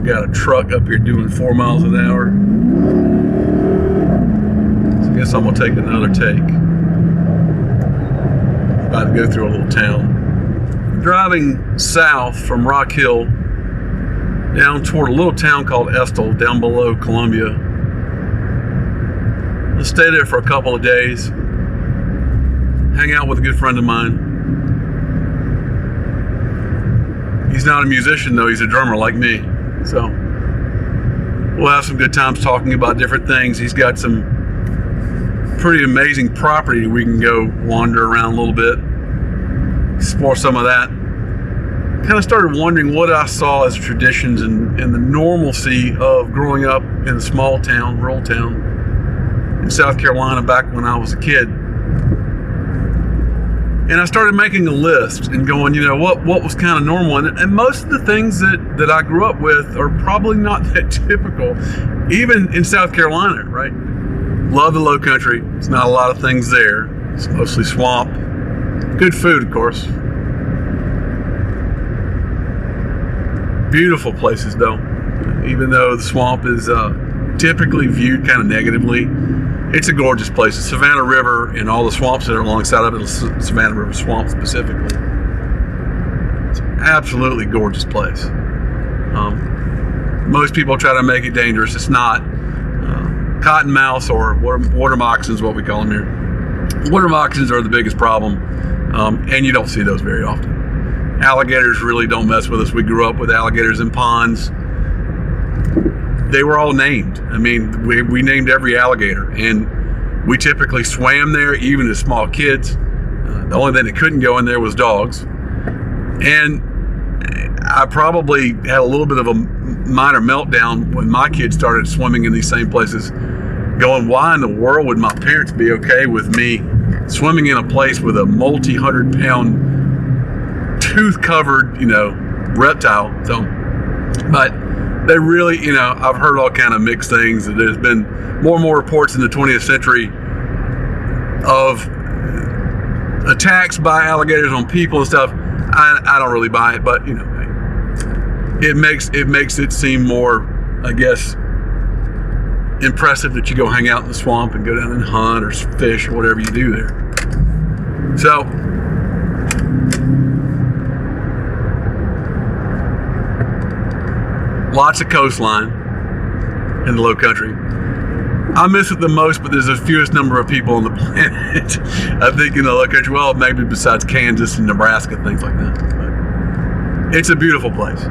got a truck up here doing 4 miles an hour. So I guess I'm gonna take another take. About to go through a little town. Driving south from Rock Hill down toward a little town called Estill, down below Columbia. Let's stay there for a couple of days. Hang out with a good friend of mine. He's not a musician though, he's a drummer like me. So we'll have some good times talking about different things. He's got some pretty amazing property we can go wander around a little bit, explore some of that. Kind of started wondering what I saw as traditions and the normalcy of growing up in a small town, rural town in South Carolina back when I was a kid. And I started making a list and going, what was kind of normal. And most of the things that I grew up with are probably not that typical, even in South Carolina, right? Love the Lowcountry. There's not a lot of things there. It's mostly swamp. Good food, of course. Beautiful places, though. Even though the swamp is typically viewed kind of negatively, it's a gorgeous place. The Savannah River and all the swamps that are alongside of it, the Savannah River Swamp specifically. It's an absolutely gorgeous place. Most people try to make it dangerous. It's not. Cottonmouths or water moccasins, what we call them here. Water moccasins are the biggest problem, and you don't see those very often. Alligators really don't mess with us. We grew up with alligators in ponds. They were all named. I mean, we named every alligator, and we typically swam there, even as small kids. The only thing that couldn't go in there was dogs. And I probably had a little bit of a minor meltdown when my kids started swimming in these same places, going, why in the world would my parents be okay with me swimming in a place with a multi-100-pound tooth-covered, reptile? So, but they really, I've heard all kind of mixed things. There's been more and more reports in the 20th century of attacks by alligators on people and stuff. I don't really buy it, but it makes it seem more, I guess, impressive that you go hang out in the swamp and go down and hunt or fish or whatever you do there. So lots of coastline in the Lowcountry. I miss it the most, but there's the fewest number of people on the planet. I think in the Lowcountry, well, maybe besides Kansas and Nebraska, things like that. But it's a beautiful place.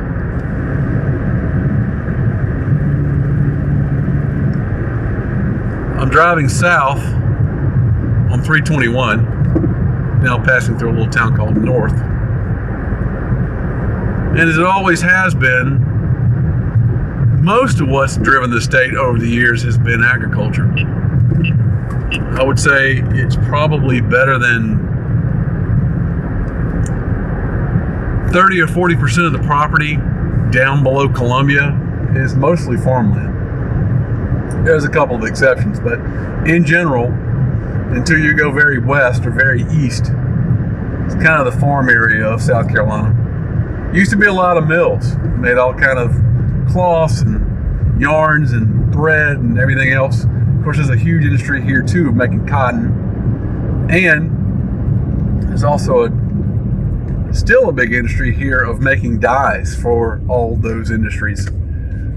I'm driving south on 321, now passing through a little town called North. And as it always has been, most of what's driven the state over the years has been agriculture. I would say it's probably better than 30 or 40% of the property down below Columbia is mostly farmland. There's a couple of exceptions, but in general, until you go very west or very east, it's kind of the farm area of South Carolina. Used to be a lot of mills, made all kind of cloths and yarns and thread and everything else. Of course, there's a huge industry here too of making cotton, and there's also still a big industry here of making dyes for all those industries.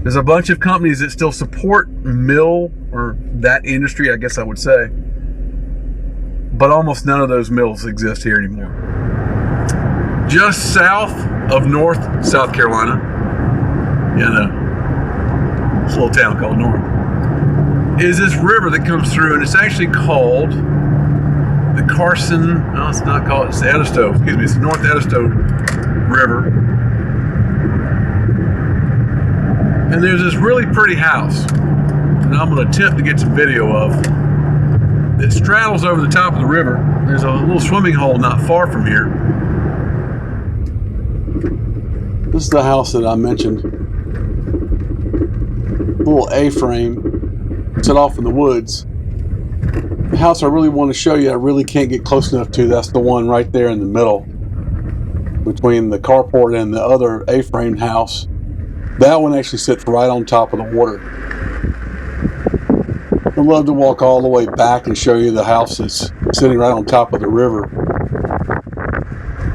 There's a bunch of companies that still support mill or that industry, I guess I would say, but almost none of those mills exist here anymore. Just south of North South Carolina, it's a little town called North, is this river that comes through, and it's actually called the Carson, no, it's not called, it's the Estill, excuse me, it's the North Estill River. And there's this really pretty house that I'm going to attempt to get some video of that straddles over the top of the river. There's a little swimming hole not far from here. This is the house that I mentioned. Little A-frame set off in the woods. The house I really want to show you, I really can't get close enough to. That's the one right there in the middle between the carport and the other A-framed house. That one actually sits right on top of the water. I'd love to walk all the way back and show you the house that's sitting right on top of the river.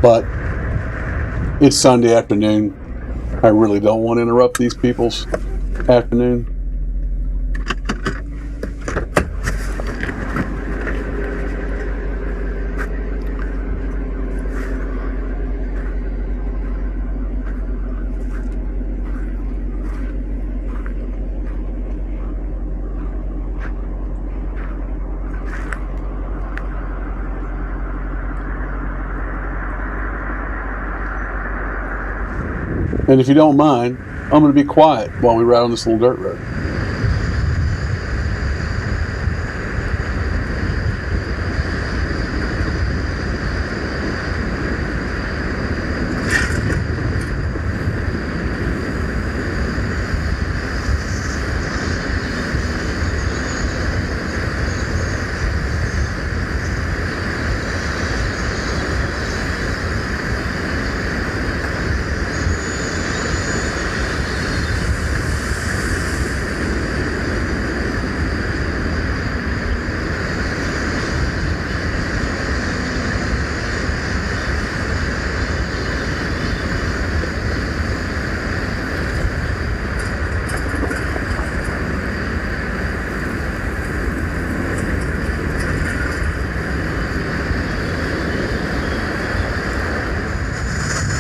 But it's Sunday afternoon. I really don't want to interrupt these people's afternoon. And if you don't mind, I'm going to be quiet while we ride on this little dirt road.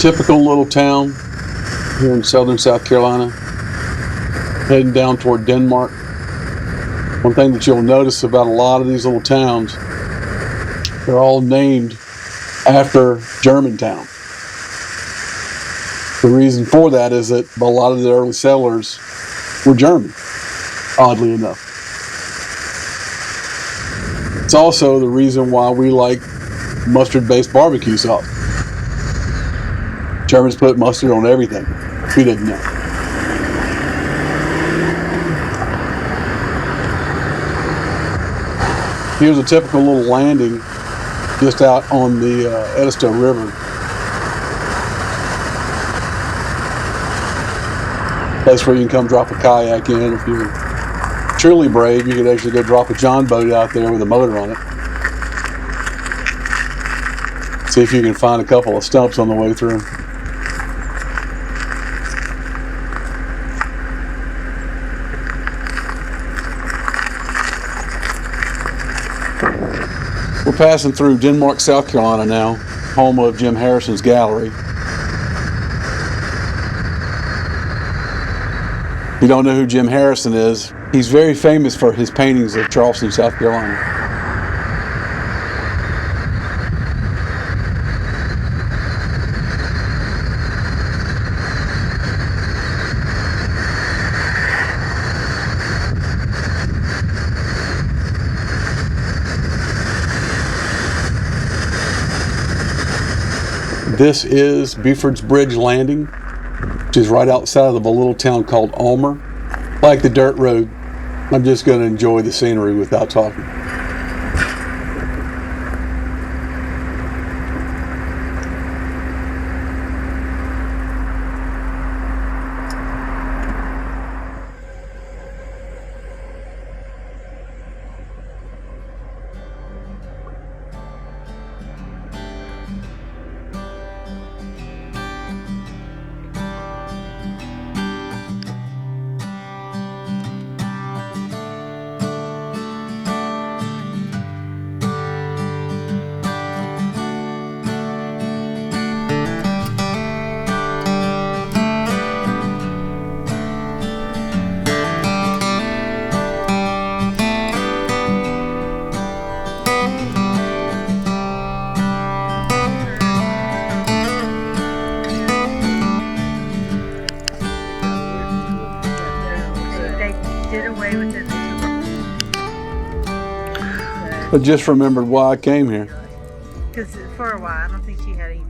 Typical little town here in southern South Carolina, heading down toward Denmark. One thing that you'll notice about a lot of these little towns, they're all named after Germantown. The reason for that is that a lot of the early settlers were German, oddly enough. It's also the reason why we like mustard-based barbecue sauce. Germans put mustard on everything. We didn't know. Here's a typical little landing just out on the Estill River. Place where you can come drop a kayak in. If you're truly brave, you could actually go drop a John boat out there with a motor on it. See if you can find a couple of stumps on the way through. We're passing through Denmark, South Carolina now, home of Jim Harrison's gallery. If you don't know who Jim Harrison is, he's very famous for his paintings of Charleston, South Carolina. This is Buford's Bridge Landing, which is right outside of a little town called Ulmer. Like the dirt road, I'm just going to enjoy the scenery without talking. I just remembered why I came here. Because for a while, I don't think she had any